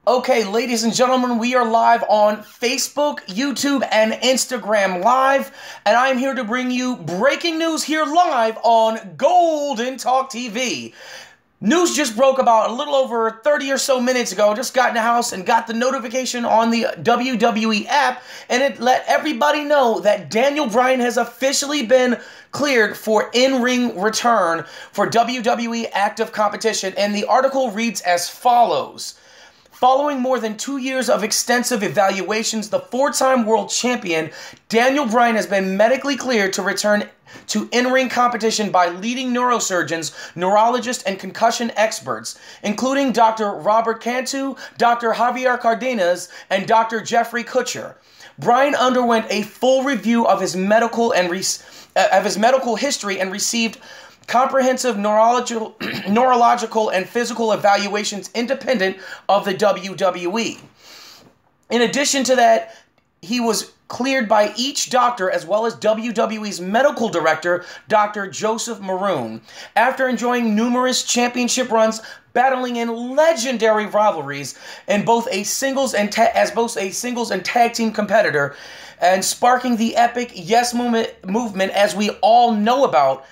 Okay, ladies and gentlemen, we are live on Facebook, YouTube, and Instagram Live, and I'm here to bring you breaking news here live on Golden Talk TV. News just broke about a little over 30 or so minutes ago. Just got in the house and got the notification on the WWE app, and it let everybody know that Daniel Bryan has officially been cleared for in-ring return for WWE active competition, and the article reads as follows. Following more than 2 years of extensive evaluations, the four-time world champion Daniel Bryan has been medically cleared to return to in-ring competition by leading neurosurgeons, neurologists, and concussion experts, including Dr. Robert Cantu, Dr. Javier Cardenas, and Dr. Jeffrey Kutcher. Bryan underwent a full review of his medical history and received comprehensive neurological and physical evaluations independent of the WWE. In addition to that, he was cleared by each doctor as well as WWE's medical director, Dr. Joseph Maroon. After enjoying numerous championship runs, battling in legendary rivalries in both a singles and tag team competitor, and sparking the epic Yes movement as we all know about,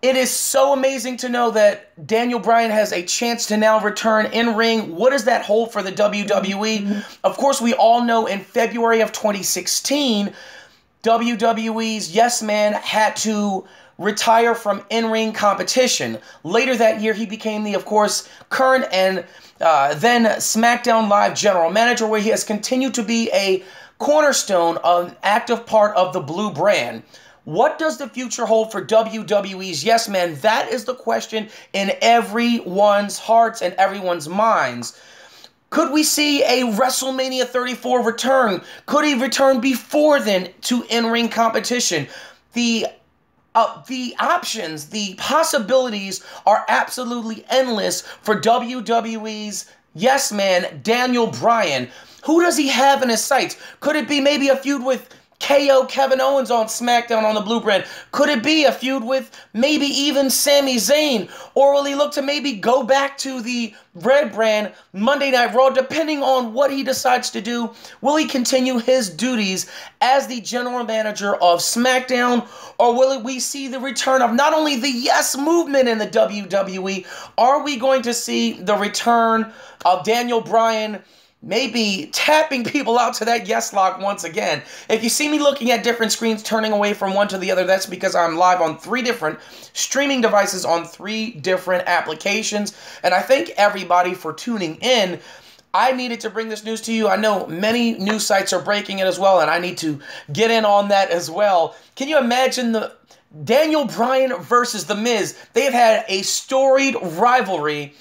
it is so amazing to know that Daniel Bryan has a chance to now return in-ring. What does that hold for the WWE? Of course, we all know in February of 2016, WWE's Yes Man had to retire from in-ring competition. Later that year, he became the, of course, current and then Smackdown Live general manager, where he has continued to be a cornerstone, an active part of the Blue brand. What does the future hold for WWE's Yes Man? That is the question in everyone's hearts and everyone's minds. Could we see a WrestleMania 34 return? Could he return before then to in-ring competition? The options, the possibilities are absolutely endless for WWE's Yes Man, Daniel Bryan. Who does he have in his sights? Could it be maybe a feud with KO Kevin Owens on SmackDown on the Blue brand? Could it be a feud with maybe even Sami Zayn? Or will he look to maybe go back to the Red brand Monday Night Raw, depending on what he decides to do? Will he continue his duties as the general manager of SmackDown? Or will we see the return of not only the Yes movement in the WWE, are we going to see the return of Daniel Bryan maybe tapping people out to that yes lock once again? If you see me looking at different screens, turning away from one to the other, that's because I'm live on 3 different streaming devices on 3 different applications. And I thank everybody for tuning in. I needed to bring this news to you. I know many news sites are breaking it as well, and I need to get in on that as well. Can you imagine the Daniel Bryan versus The Miz? They've had a storied rivalry,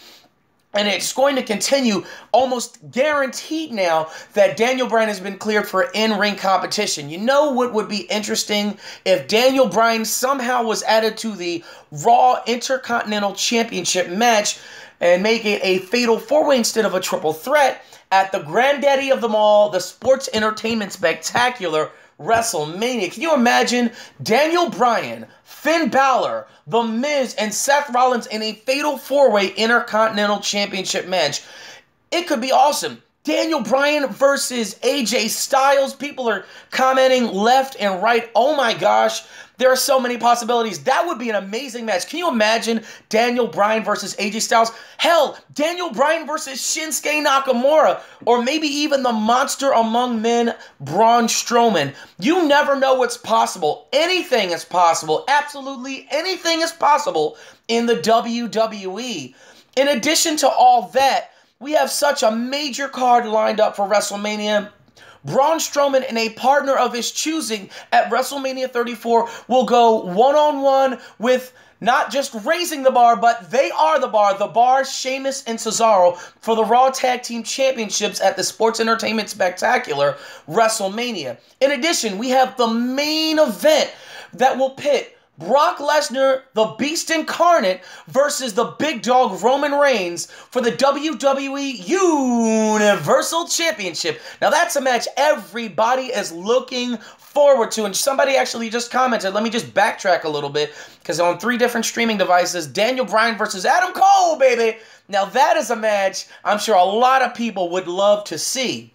and it's going to continue, almost guaranteed now that Daniel Bryan has been cleared for in-ring competition. You know what would be interesting? If Daniel Bryan somehow was added to the Raw Intercontinental Championship match and make it a fatal 4-way instead of a triple threat at the granddaddy of them all, the Sports Entertainment Spectacular, WrestleMania. Can you imagine Daniel Bryan, Finn Balor, The Miz, and Seth Rollins in a fatal 4-way Intercontinental Championship match? It could be awesome. Daniel Bryan versus AJ Styles. People are commenting left and right. Oh my gosh, there are so many possibilities. That would be an amazing match. Can you imagine Daniel Bryan versus AJ Styles? Hell, Daniel Bryan versus Shinsuke Nakamura. Or maybe even the monster among men, Braun Strowman. You never know what's possible. Anything is possible. Absolutely anything is possible in the WWE. In addition to all that, we have such a major card lined up for WrestleMania. Braun Strowman and a partner of his choosing at WrestleMania 34 will go one-on-one with not just raising the bar, but they are the bar. The bar, Sheamus and Cesaro, for the Raw Tag Team Championships at the Sports Entertainment Spectacular, WrestleMania. In addition, we have the main event that will pit Brock Lesnar, the Beast Incarnate, versus the big dog Roman Reigns for the WWE Universal Championship. Now that's a match everybody is looking forward to, and somebody actually just commented, let me just backtrack a little bit, because on 3 different streaming devices, Daniel Bryan versus Adam Cole, baby. Now, that is a match I'm sure a lot of people would love to see.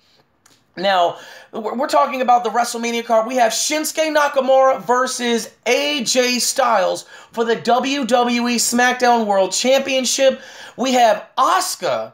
Now, we're talking about the WrestleMania card. We have Shinsuke Nakamura versus AJ Styles for the WWE SmackDown World Championship. We have Asuka,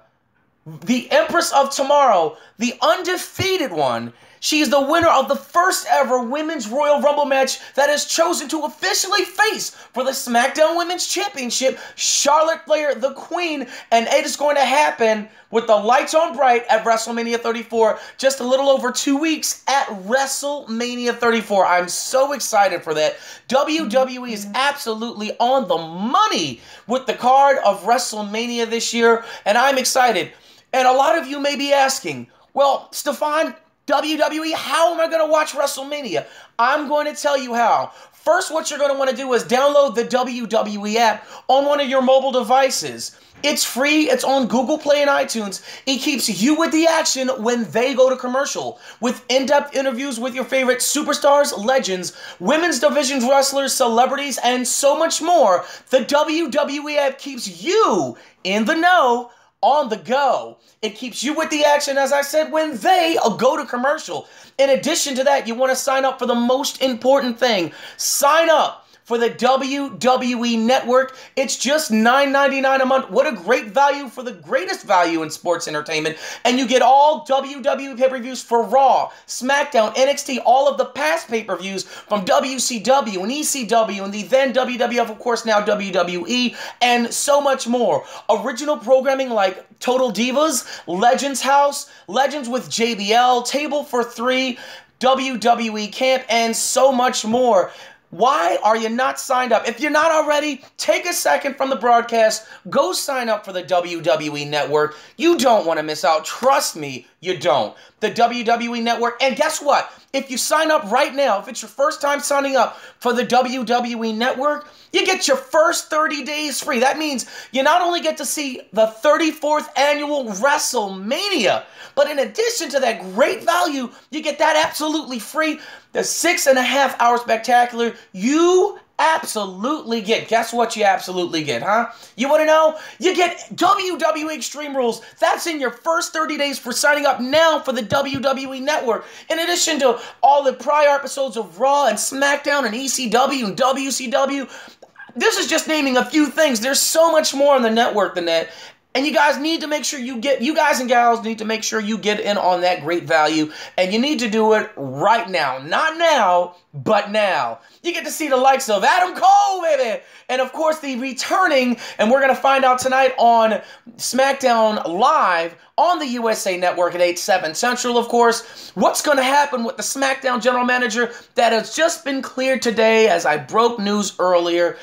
the Empress of Tomorrow, the undefeated one. She is the winner of the first ever Women's Royal Rumble match that is chosen to officially face for the SmackDown Women's Championship, Charlotte Flair, the Queen, and it is going to happen with the lights on bright at WrestleMania 34, just a little over 2 weeks at WrestleMania 34. I'm so excited for that. WWE is absolutely on the money with the card of WrestleMania this year, and I'm excited. And a lot of you may be asking, well, Stefan, WWE, how am I going to watch WrestleMania? I'm going to tell you how. First, what you're going to want to do is download the WWE app on one of your mobile devices. It's free. It's on Google Play and iTunes. It keeps you with the action when they go to commercial, with in-depth interviews with your favorite superstars, legends, women's division wrestlers, celebrities, and so much more. The WWE app keeps you in the know, on the go. It keeps you with the action, as I said, when they go to commercial. In addition to that, you want to sign up for the most important thing. Sign up for the WWE Network. It's just $9.99 a month. What a great value for the greatest value in sports entertainment. And you get all WWE pay-per-views for Raw, SmackDown, NXT, all of the past pay-per-views from WCW and ECW and the then WWF, of course, now WWE, and so much more. Original programming like Total Divas, Legends House, Legends with JBL, Table for 3, WWE Camp, and so much more. Why are you not signed up? If you're not already, take a second from the broadcast, go sign up for the WWE Network. You don't want to miss out. Trust me, you don't. The WWE Network. And guess what? If you sign up right now, if it's your first time signing up for the WWE Network, you get your first 30 days free. That means you not only get to see the 34th annual WrestleMania, but in addition to that great value, you get that absolutely free. The 6.5 hour spectacular you absolutely get. Guess what you absolutely get, huh? You want to know? You get WWE Extreme Rules. That's in your first 30 days for signing up now for the WWE Network. In addition to all the prior episodes of Raw and SmackDown and ECW and WCW. This is just naming a few things. There's so much more on the network than that. And you guys need to make sure you guys and gals need to make sure you get in on that great value. And you need to do it right now. Not now, but now. You get to see the likes of Adam Cole, baby. And of course, the returning, and we're going to find out tonight on SmackDown Live on the USA Network at 8/7 Central, of course. What's going to happen with the SmackDown general manager that has just been cleared today, as I broke news earlier,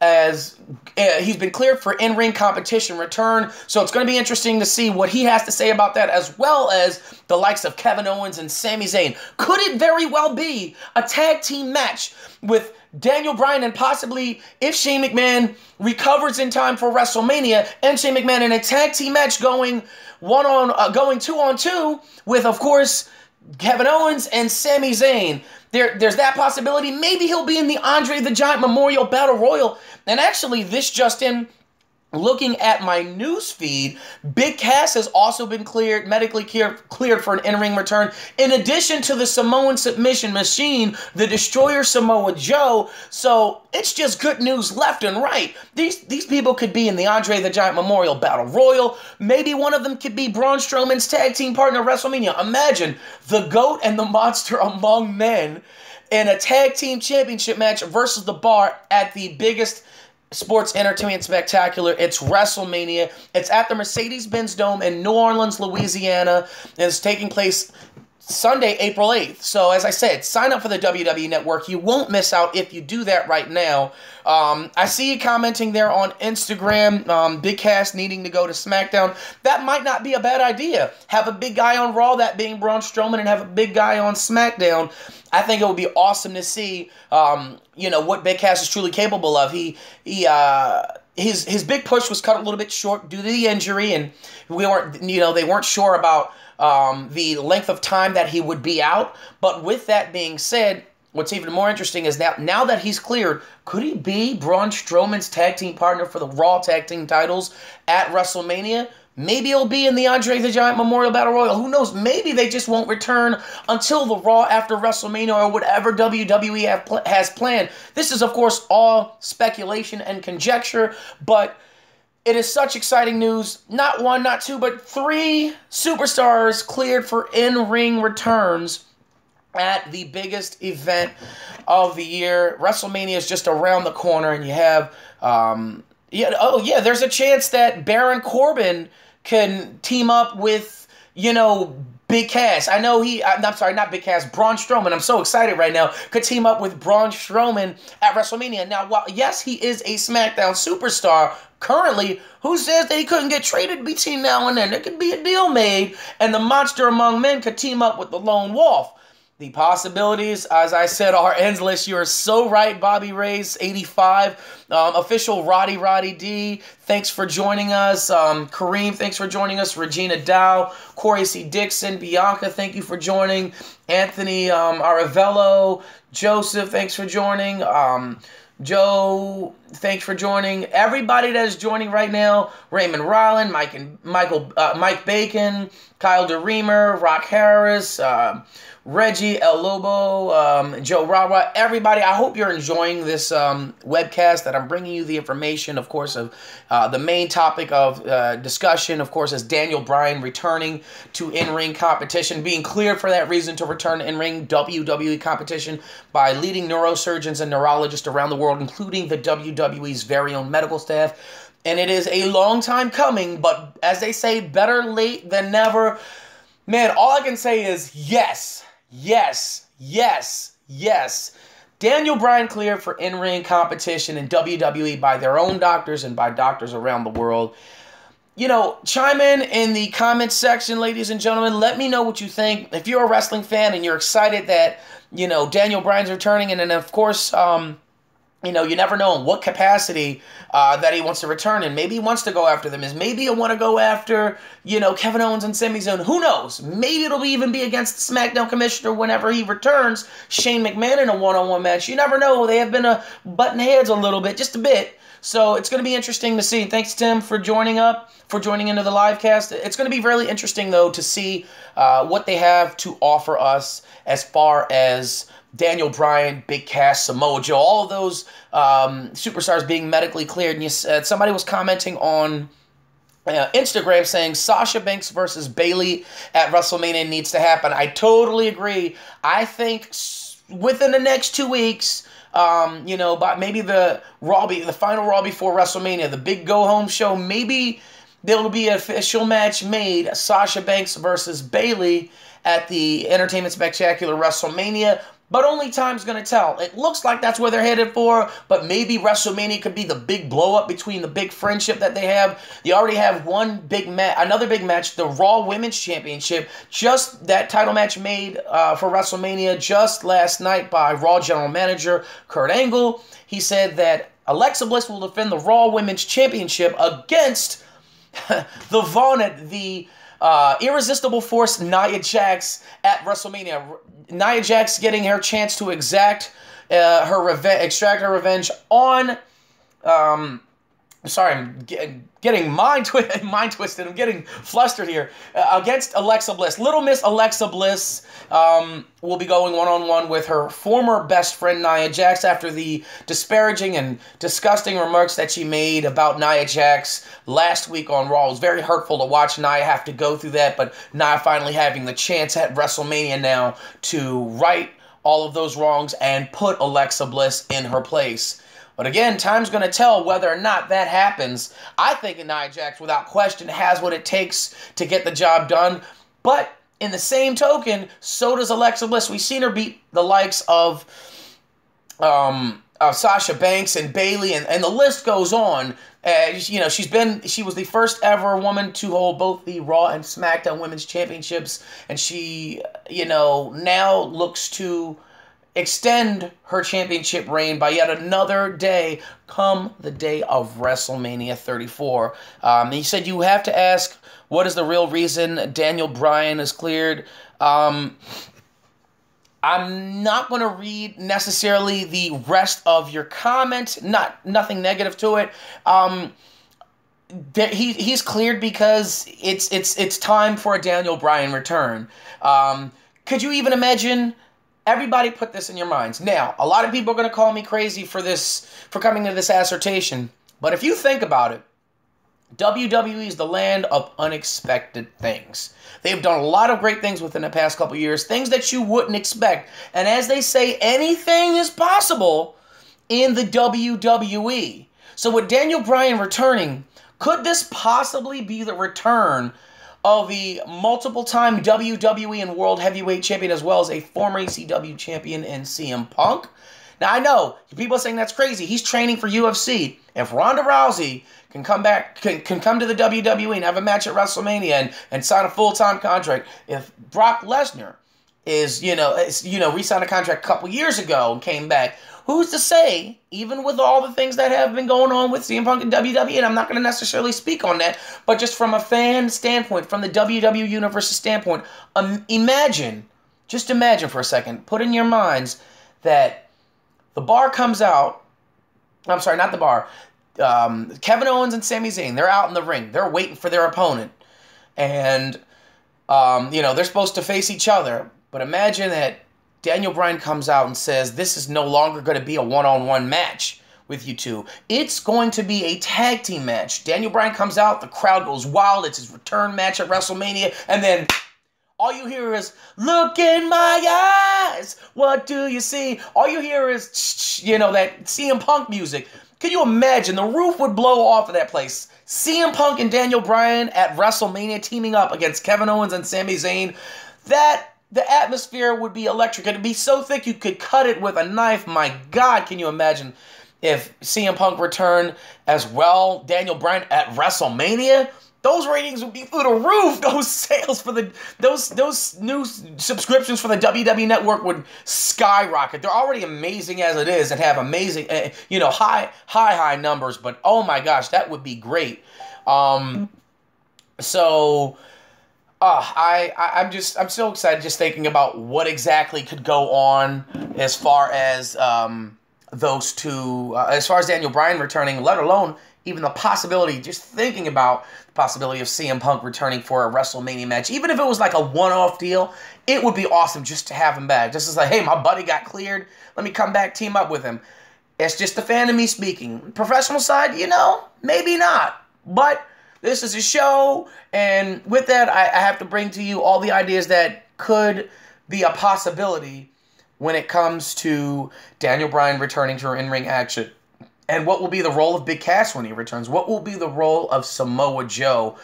as he's been cleared for in-ring competition return. So it's going to be interesting to see what he has to say about that, as well as the likes of Kevin Owens and Sami Zayn. Could it very well be a tag team match with Daniel Bryan and possibly, if Shane McMahon recovers in time for WrestleMania, and Shane McMahon in a tag team match going 2-on-2 with, of course, Kevin Owens and Sami Zayn. There's that possibility. Maybe he'll be in the Andre the Giant Memorial Battle Royal. And actually, this just in, looking at my news feed, Big Cass has also been medically cleared for an in-ring return. In addition to the Samoan submission machine, the Destroyer Samoa Joe. So it's just good news left and right. These people could be in the Andre the Giant Memorial Battle Royal. Maybe one of them could be Braun Strowman's tag team partner at WrestleMania. Imagine the GOAT and the Monster among men in a tag team championship match versus the Bar at the biggest sports entertainment spectacular. It's WrestleMania. It's at the Mercedes-Benz Dome in New Orleans, Louisiana. And it's taking place Sunday, April 8th. So, as I said, sign up for the WWE Network. You won't miss out if you do that right now. I see you commenting there on Instagram, Big Cass needing to go to SmackDown. That might not be a bad idea. Have a big guy on Raw, that being Braun Strowman, and have a big guy on SmackDown. I think it would be awesome to see, what Big Cass is truly capable of. He his big push was cut a little bit short due to the injury, and they weren't sure about the length of time that he would be out. But with that being said, what's even more interesting is that now that he's cleared, could he be Braun Strowman's tag team partner for the Raw tag team titles at WrestleMania? Maybe it'll be in the Andre the Giant Memorial Battle Royal. Who knows? Maybe they just won't return until the Raw after WrestleMania or whatever WWE has planned. This is, of course, all speculation and conjecture, but it is such exciting news. Not one, not two, but 3 superstars cleared for in-ring returns at the biggest event of the year. WrestleMania is just around the corner, and you have, there's a chance that Baron Corbin can team up with, Big Cass. I know I'm sorry, not Big Cass, Braun Strowman. I'm so excited right now. Could team up with Braun Strowman at WrestleMania. Now, while, yes, he is a SmackDown superstar currently, who says that he couldn't get traded between now and then? There could be a deal made, and the monster among men could team up with the Lone Wolf. The possibilities, as I said, are endless. You are so right, Bobby Ray's 85. Official Roddy D, thanks for joining us. Kareem, thanks for joining us. Regina Dow, Corey C. Dixon, Bianca, thank you for joining. Anthony Aravello, Joseph, thanks for joining. Joe, thanks for joining. Everybody that is joining right now: Raymond Ryland, Mike Bacon, Kyle DeReamer, Rock Harris, Reggie, El Lobo, Joe Rawa, everybody. I hope you're enjoying this webcast that I'm bringing you the information, of course, of the main topic of discussion, of course, is Daniel Bryan returning to in-ring competition, being cleared for that reason to return to in-ring WWE competition by leading neurosurgeons and neurologists around the world, including the WWE's very own medical staff. And it is a long time coming, but as they say, better late than never. Man, all I can say is yes. Yes, yes, yes. Daniel Bryan cleared for in-ring competition in WWE by their own doctors and by doctors around the world. Chime in the comments section, ladies and gentlemen. Let me know what you think. If you're a wrestling fan and you're excited that, Daniel Bryan's returning, and then, of course, you never know in what capacity that he wants to return, and maybe he wants to go after them. Maybe he'll want to go after, Kevin Owens and Sami Zayn. Who knows? Maybe it'll even be against the SmackDown commissioner whenever he returns, Shane McMahon, in a one-on-one match. You never know. They have been butting heads a little bit, just a bit. So it's going to be interesting to see. Thanks, Tim, for joining into the live cast. It's going to be really interesting, though, to see what they have to offer us as far as Daniel Bryan, Big Cass, Samoa Joe, all of those superstars being medically cleared. And somebody was commenting on Instagram saying Sasha Banks versus Bayley at WrestleMania needs to happen. I totally agree. I think within the next 2 weeks, but maybe the final Raw before WrestleMania, the big go-home show, maybe there will be an official match made, Sasha Banks versus Bayley at the Entertainment Spectacular WrestleMania. But only time's going to tell. It looks like that's where they're headed for, but maybe WrestleMania could be the big blow-up between the big friendship that they have. They already have another big match, the Raw Women's Championship. Just that title match made for WrestleMania just last night by Raw General Manager Kurt Angle. He said that Alexa Bliss will defend the Raw Women's Championship against the Vaughn, the irresistible force Nia Jax at WrestleMania. Nia Jax getting her chance to extract her revenge on. Sorry, I'm getting mind twisted. I'm getting flustered here. Against Alexa Bliss. Little Miss Alexa Bliss will be going one-on-one with her former best friend Nia Jax after the disparaging and disgusting remarks that she made about Nia Jax last week on Raw. It was very hurtful to watch Nia have to go through that, but Nia finally having the chance at WrestleMania now to right all of those wrongs and put Alexa Bliss in her place. But again, time's going to tell whether or not that happens. I think Nia Jax, without question, has what it takes to get the job done. But in the same token, so does Alexa Bliss. We've seen her beat the likes of Sasha Banks and Bayley, and the list goes on. She was the first ever woman to hold both the Raw and SmackDown Women's Championships, and she, now looks to extend her championship reign by yet another day come the day of WrestleMania 34. He said you have to ask, what is the real reason Daniel Bryan is cleared? I'm not going to read necessarily the rest of your comment. Nothing negative to it. He's cleared because it's time for a Daniel Bryan return. Could you even imagine? Everybody put this in your minds. Now, a lot of people are going to call me crazy for coming to this assertion, but if you think about it, WWE is the land of unexpected things. They've done a lot of great things within the past couple years, things that you wouldn't expect. And as they say, anything is possible in the WWE. So with Daniel Bryan returning, could this possibly be the return of the multiple-time WWE and World Heavyweight Champion, as well as a former ECW champion in CM Punk? Now, I know people are saying that's crazy. He's training for UFC. If Ronda Rousey can come back, can come to the WWE and have a match at WrestleMania and sign a full-time contract, if Brock Lesnar re-signed a contract a couple years ago and came back, who's to say, even with all the things that have been going on with CM Punk and WWE, and I'm not going to necessarily speak on that, but just from a fan standpoint, from the WWE Universe's standpoint, just imagine for a second, put in your minds that the bar comes out, I'm sorry, not the bar, Kevin Owens and Sami Zayn, they're out in the ring, they're waiting for their opponent, and, they're supposed to face each other, but imagine that Daniel Bryan comes out and says, this is no longer going to be a one-on-one match with you two. It's going to be a tag team match. Daniel Bryan comes out, the crowd goes wild, it's his return match at WrestleMania, and then all you hear is, look in my eyes, what do you see? All you hear is, that CM Punk music. Can you imagine? The roof would blow off of that place. CM Punk and Daniel Bryan at WrestleMania teaming up against Kevin Owens and Sami Zayn. The atmosphere would be electric. It'd be so thick you could cut it with a knife. My God, can you imagine if CM Punk returned as well? Daniel Bryan at WrestleMania? Those ratings would be through the roof. Those sales for those new subscriptions for the WWE Network would skyrocket. They're already amazing as it is and have amazing, high numbers. But oh my gosh, that would be great. I'm so excited just thinking about what exactly could go on as far as those two, as far as Daniel Bryan returning, let alone even the possibility, just thinking about the possibility of CM Punk returning for a WrestleMania match. Even if it was like a one-off deal, it would be awesome just to have him back. Just as like, hey, my buddy got cleared, let me come back, team up with him. It's just the fan of me speaking. Professional side, maybe not. But this is a show, and with that, I have to bring to you all the ideas that could be a possibility when it comes to Daniel Bryan returning to in-ring action. And what will be the role of Big Cass when he returns? What will be the role of Samoa Joe?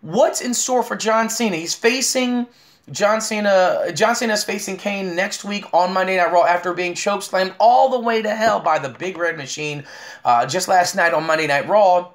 What's in store for John Cena? He's facing John Cena. John Cena is facing Kane next week on Monday Night Raw after being chokeslammed all the way to hell by the Big Red Machine just last night on Monday Night Raw.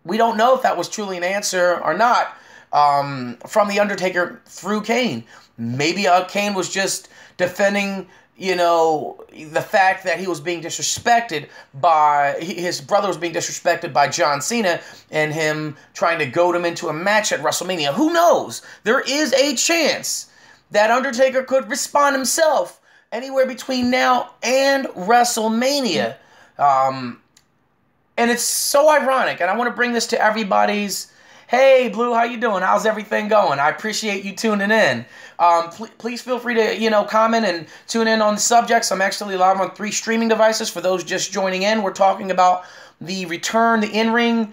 We don't know if that was truly an answer or not from The Undertaker through Kane. Maybe Kane was just defending, the fact that he was being disrespected by, his brother was being disrespected by John Cena and him trying to goad him into a match at WrestleMania. Who knows? There is a chance that Undertaker could respond himself anywhere between now and WrestleMania. And it's so ironic, and I want to bring this to everybody's, hey, Blue, how you doing? How's everything going? I appreciate you tuning in. Please feel free to, comment and tune in on the subjects. I'm actually live on 3 streaming devices. For those just joining in, we're talking about the in-ring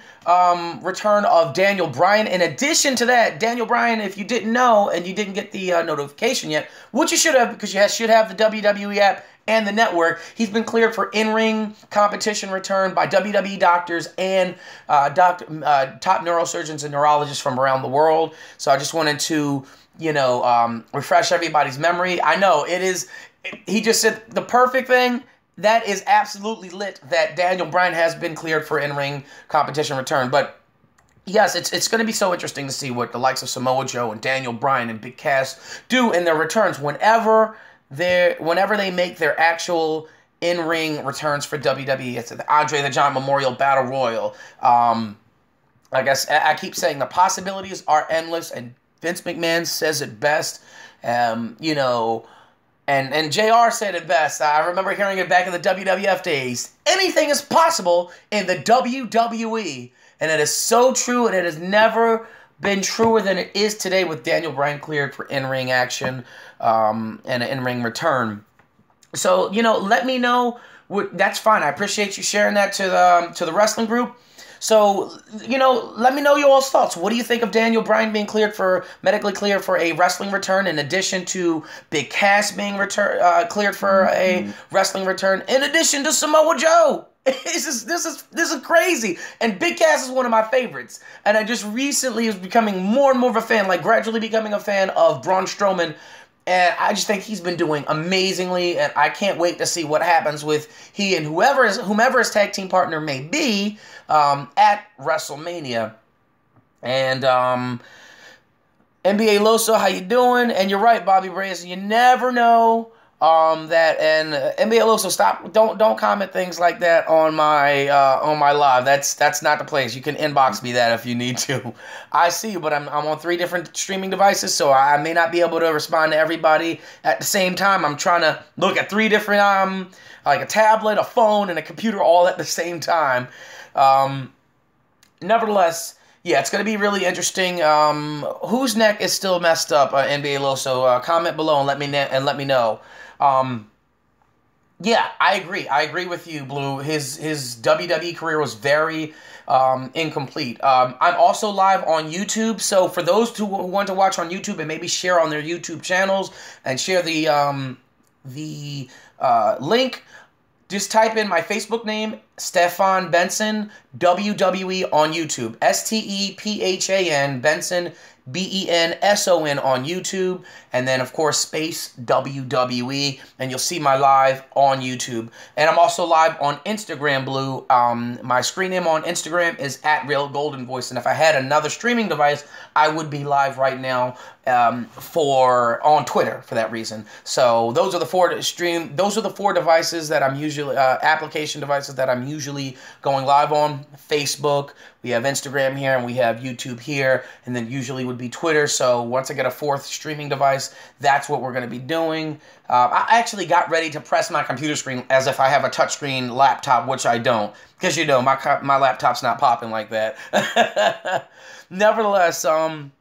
return of Daniel Bryan. In addition to that, Daniel Bryan, if you didn't know and you didn't get the notification yet, which you should have because you should have the WWE app and the network, he's been cleared for in-ring competition return by WWE doctors and top neurosurgeons and neurologists from around the world. So I just wanted to, refresh everybody's memory. I know he just said the perfect thing. That is absolutely lit that Daniel Bryan has been cleared for in-ring competition return. But yes, it's going to be so interesting to see what the likes of Samoa Joe and Daniel Bryan and Big Cass do in their returns whenever whenever they make their actual in-ring returns for WWE, it's the Andre the Giant Memorial Battle Royal. I guess I keep saying the possibilities are endless, and Vince McMahon says it best. You know, and JR said it best. I remember hearing it back in the WWF days. Anything is possible in the WWE, and it is so true, and it has never been truer than it is today with Daniel Bryan cleared for in-ring action and an in-ring return. So, you know, let me know. That's fine. I appreciate you sharing that to the wrestling group. So, you know, let me know your all's thoughts. What do you think of Daniel Bryan being medically cleared for a wrestling return, in addition to Big Cass being cleared for a wrestling return, in addition to Samoa Joe? This is crazy. And Big Cass is one of my favorites. And I just recently was becoming more and more of a fan, like gradually becoming a fan of Braun Strowman. And I just think he's been doing amazingly, and I can't wait to see what happens with he and whomever his tag team partner may be at WrestleMania. And NBA Loso, how you doing? And you're right, Bobby Brazen. You never know that. And NBA Loso, stop! Don't comment things like that on my live. That's not the place. You can inbox me that if you need to. I see you, but I'm on 3 different streaming devices, so I may not be able to respond to everybody at the same time. I'm trying to look at 3 different like a tablet, a phone, and a computer all at the same time. Nevertheless, yeah, it's going to be really interesting. Whose neck is still messed up? NBA Loso, comment below and let me know. Yeah, I agree. I agree with you, Blue. His WWE career was very incomplete. I'm also live on YouTube, so for those who want to watch on YouTube and maybe share on their YouTube channels and share the link, just type in my Facebook name, Stefan Benson, WWE on YouTube. STEPHAN, Benson, BENSON on YouTube, and then of course space WWE, and you'll see my live on YouTube. And I'm also live on Instagram, Blue. My screen name on Instagram is @RealGoldenVoice, and if I had another streaming device, I would be live right now on Twitter for that reason. So those are the 4 devices that I'm usually application devices that I'm usually going live on. Facebook, we have Instagram here, and we have YouTube here, and then usually would be Twitter. So once I get a 4th streaming device, that's what we're going to be doing. I actually got ready to press my computer screen as if I have a touchscreen laptop, which I don't, because you know my laptop's not popping like that. Nevertheless, you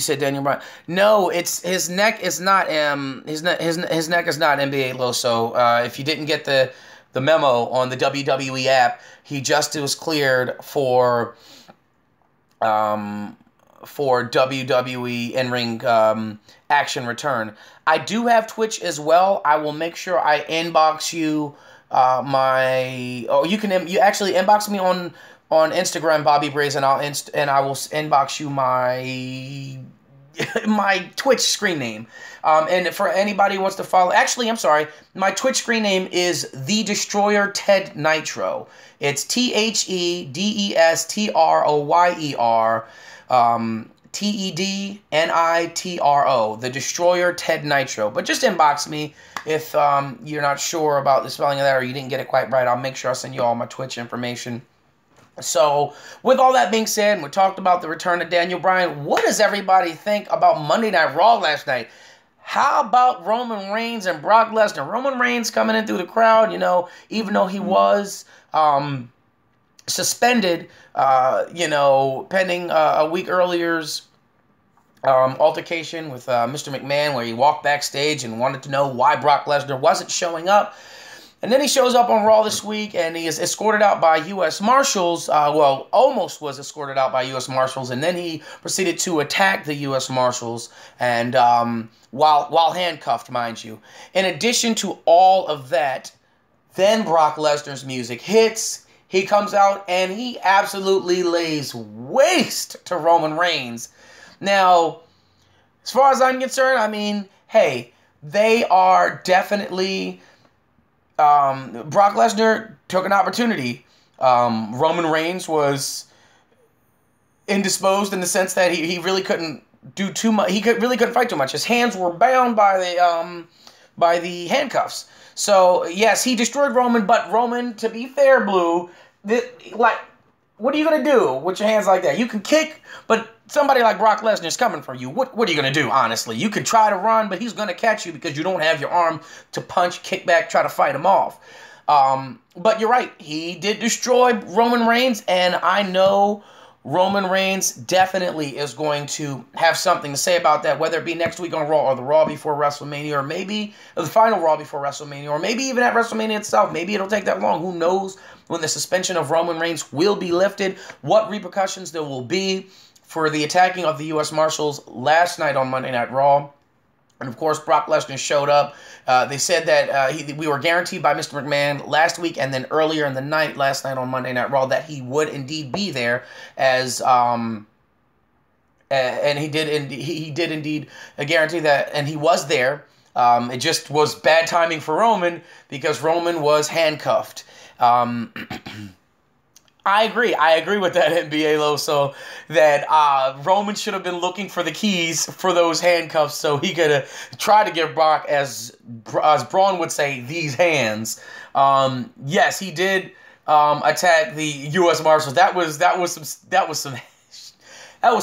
said Daniel Bryan. No, his neck is not his neck is not NBA Loso. If you didn't get the memo on the WWE app, he just was cleared for WWE in-ring action return. I do have Twitch as well. I will make sure I inbox you you actually inbox me on Instagram, Bobby Brazen, and I will inbox you my Twitch screen name. And for anybody who wants to follow, actually, I'm sorry, my Twitch screen name is The Destroyer Ted Nitro. It's TheDestroyer, TEDNITRO, The Destroyer Ted Nitro. But just inbox me if you're not sure about the spelling of that or you didn't get it quite right. I'll make sure I'll send you all my Twitch information. So, with all that being said, we talked about the return of Daniel Bryan. What does everybody think about Monday Night Raw last night? How about Roman Reigns and Brock Lesnar? Roman Reigns coming in through the crowd, you know, even though he was suspended, pending a week earlier's altercation with Mr. McMahon, where he walked backstage and wanted to know why Brock Lesnar wasn't showing up. And then he shows up on Raw this week, and he is escorted out by U.S. Marshals. Almost was escorted out by U.S. Marshals, and then he proceeded to attack the U.S. Marshals, and while handcuffed, mind you. In addition to all of that, then Brock Lesnar's music hits. He comes out, and he absolutely lays waste to Roman Reigns. Now, as far as I'm concerned, I mean, hey, they are definitely... Brock Lesnar took an opportunity. Roman Reigns was indisposed in the sense that he really couldn't do too much. He really couldn't fight too much. His hands were bound by the handcuffs. So yes, he destroyed Roman, but Roman, to be fair, Blue, what are you gonna do with your hands like that? You can kick, but somebody like Brock Lesnar is coming for you. What are you gonna do? Honestly, you can try to run, but he's gonna catch you because you don't have your arm to punch, kick back, try to fight him off. But you're right. He did destroy Roman Reigns, and I know Roman Reigns definitely is going to have something to say about that, whether it be next week on Raw or the Raw before WrestleMania, or maybe the final Raw before WrestleMania, or maybe even at WrestleMania itself. Maybe it'll take that long. Who knows when the suspension of Roman Reigns will be lifted, what repercussions there will be for the attacking of the U.S. Marshals last night on Monday Night Raw. And, of course, Brock Lesnar showed up. They said that we were guaranteed by Mr. McMahon last week and then earlier in the night, last night on Monday Night Raw, that he would indeed be there as and he did indeed guarantee that, and he was there. It just was bad timing for Roman because Roman was handcuffed. I agree with that, NBA Loso, that Roman should have been looking for the keys for those handcuffs so he could try to give Brock, as Braun would say, these hands. Yes, he did attack the U.S. Marshals. That was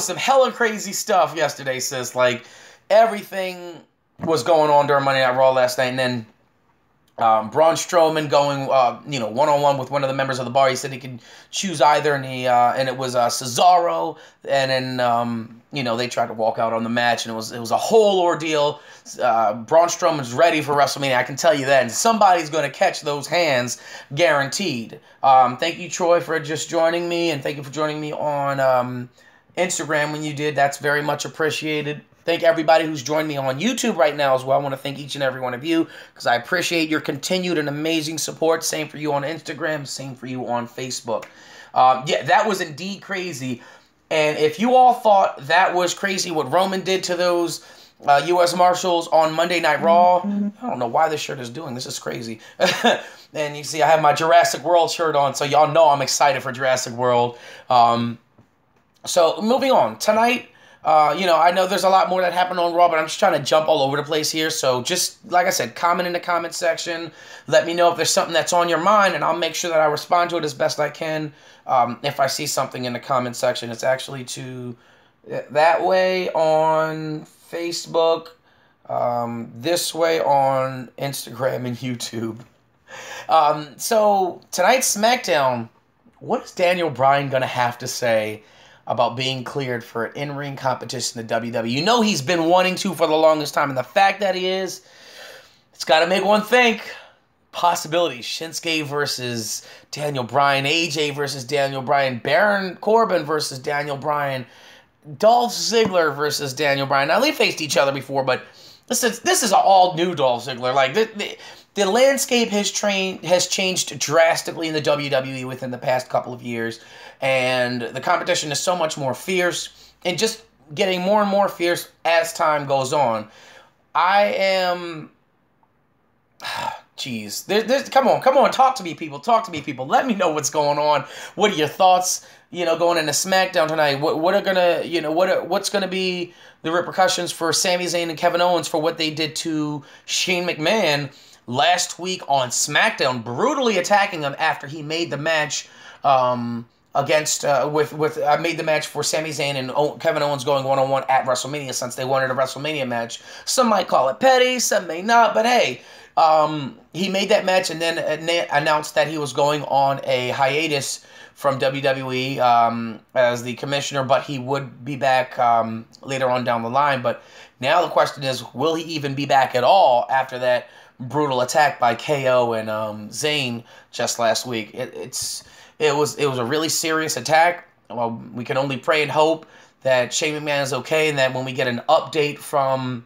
some hella crazy stuff yesterday, sis. Like, everything was going on during Monday Night Raw last night, and then Braun Strowman going, one-on-one with one of the members of the bar. He said he could choose either, and it was Cesaro, and then they tried to walk out on the match, and it was a whole ordeal. Braun Strowman's ready for WrestleMania, I can tell you that, and somebody's going to catch those hands, guaranteed. Thank you, Troy, for just joining me, and thank you for joining me on Instagram when you did. That's very much appreciated. Thank everybody who's joined me on YouTube right now as well. I want to thank each and every one of you because I appreciate your continued and amazing support. Same for you on Instagram. Same for you on Facebook. That was indeed crazy. And if you all thought that was crazy what Roman did to those U.S. Marshals on Monday Night Raw, I don't know why this shirt is doing. This is crazy. And you see I have my Jurassic World shirt on, so y'all know I'm excited for Jurassic World. So moving on. Tonight, I know there's a lot more that happened on Raw, but I'm just trying to jump all over the place here. So just, like I said, comment in the comment section. Let me know if there's something that's on your mind, and I'll make sure that I respond to it as best I can. If I see something in the comment section, it's actually to that way on Facebook, this way on Instagram and YouTube. So tonight's SmackDown, what is Daniel Bryan going to have to say about being cleared for an in-ring competition in the WWE? You know he's been wanting to for the longest time, and the fact that he is, it's got to make one think. Possibilities: Shinsuke versus Daniel Bryan, AJ versus Daniel Bryan, Baron Corbin versus Daniel Bryan, Dolph Ziggler versus Daniel Bryan. Now, they faced each other before, but this is an all-new Dolph Ziggler. Like, the landscape has changed drastically in the WWE within the past couple of years, and the competition is so much more fierce and just getting more and more fierce as time goes on. I am... Jeez. Come on. Talk to me, people. Let me know what's going on. What are your thoughts, going into SmackDown tonight? What's gonna be the repercussions for Sami Zayn and Kevin Owens for what they did to Shane McMahon last week on SmackDown, brutally attacking him after he made the match made the match for Sami Zayn and Kevin Owens going one-on-one at WrestleMania, since they wanted a WrestleMania match. Some might call it petty, some may not, but hey, he made that match and then announced that he was going on a hiatus from WWE as the commissioner, but he would be back later on down the line. But now the question is, will he even be back at all after that brutal attack by KO and Zayn just last week? It was a really serious attack. Well, we can only pray and hope that Shane McMahon is okay, and that when we get an update from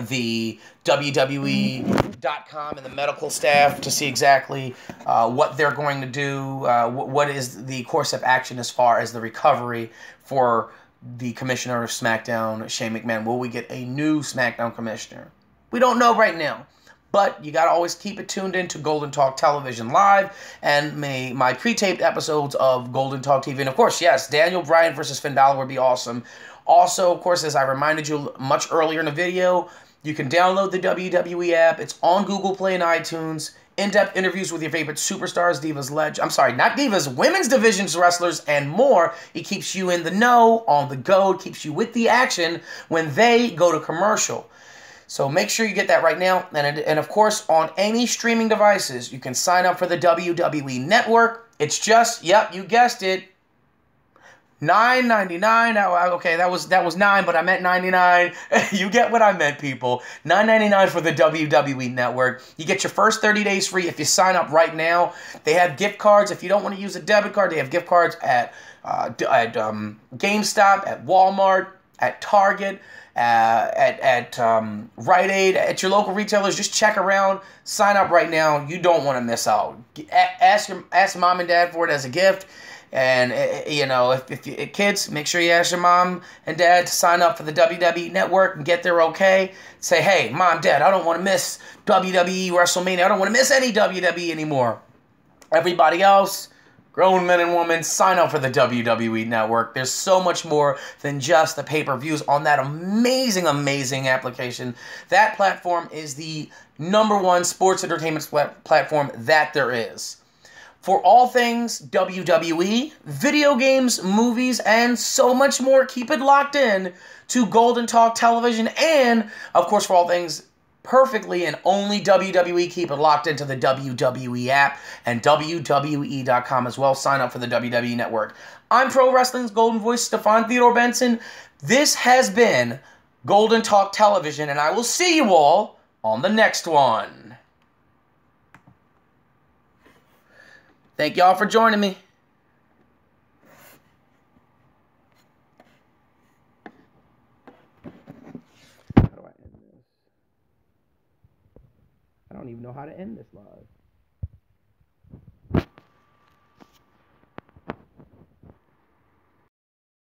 the WWE.com and the medical staff to see exactly what they're going to do, what is the course of action as far as the recovery for the commissioner of SmackDown, Shane McMahon. Will we get a new SmackDown commissioner? We don't know right now. But you got to always keep it tuned in to Golden Talk Television Live and my pre-taped episodes of Golden Talk TV. And, of course, yes, Daniel Bryan versus Finn Balor would be awesome. Also, of course, as I reminded you much earlier in the video, you can download the WWE app. It's on Google Play and iTunes. In-depth interviews with your favorite superstars, divas, I'm sorry, not divas, women's divisions wrestlers, and more. It keeps you in the know, on the go. It keeps you with the action when they go to commercial. So make sure you get that right now. And of course, on any streaming devices, you can sign up for the WWE Network. It's just, yep, you guessed it, $9.99. Okay, that was $9, but I meant $99. You get what I meant, people. $9.99 for the WWE Network. You get your first 30 days free if you sign up right now. They have gift cards. If you don't want to use a debit card, they have gift cards at GameStop, at Walmart, at Target, at Rite Aid, at your local retailers. Just check around. Sign up right now. You don't want to miss out. Ask mom and dad for it as a gift. And, you know, if you, kids, make sure you ask your mom and dad to sign up for the WWE Network and get there okay. Say, hey, mom, dad, I don't want to miss WWE WrestleMania. I don't want to miss any WWE anymore. Everybody else, grown men and women, sign up for the WWE Network. There's so much more than just the pay-per-views on that amazing, amazing application. That platform is the #1 sports entertainment platform that there is. For all things WWE, video games, movies, and so much more, keep it locked in to Golden Talk Television. And, of course, for all things perfectly and only WWE, keep it locked into the WWE app and WWE.com as well. Sign up for the WWE Network. I'm Pro Wrestling's Golden Voice, Stefan Theodore Benson. This has been Golden Talk Television, and I will see you all on the next one. Thank y'all for joining me. How do I end this? I don't even know how to end this live.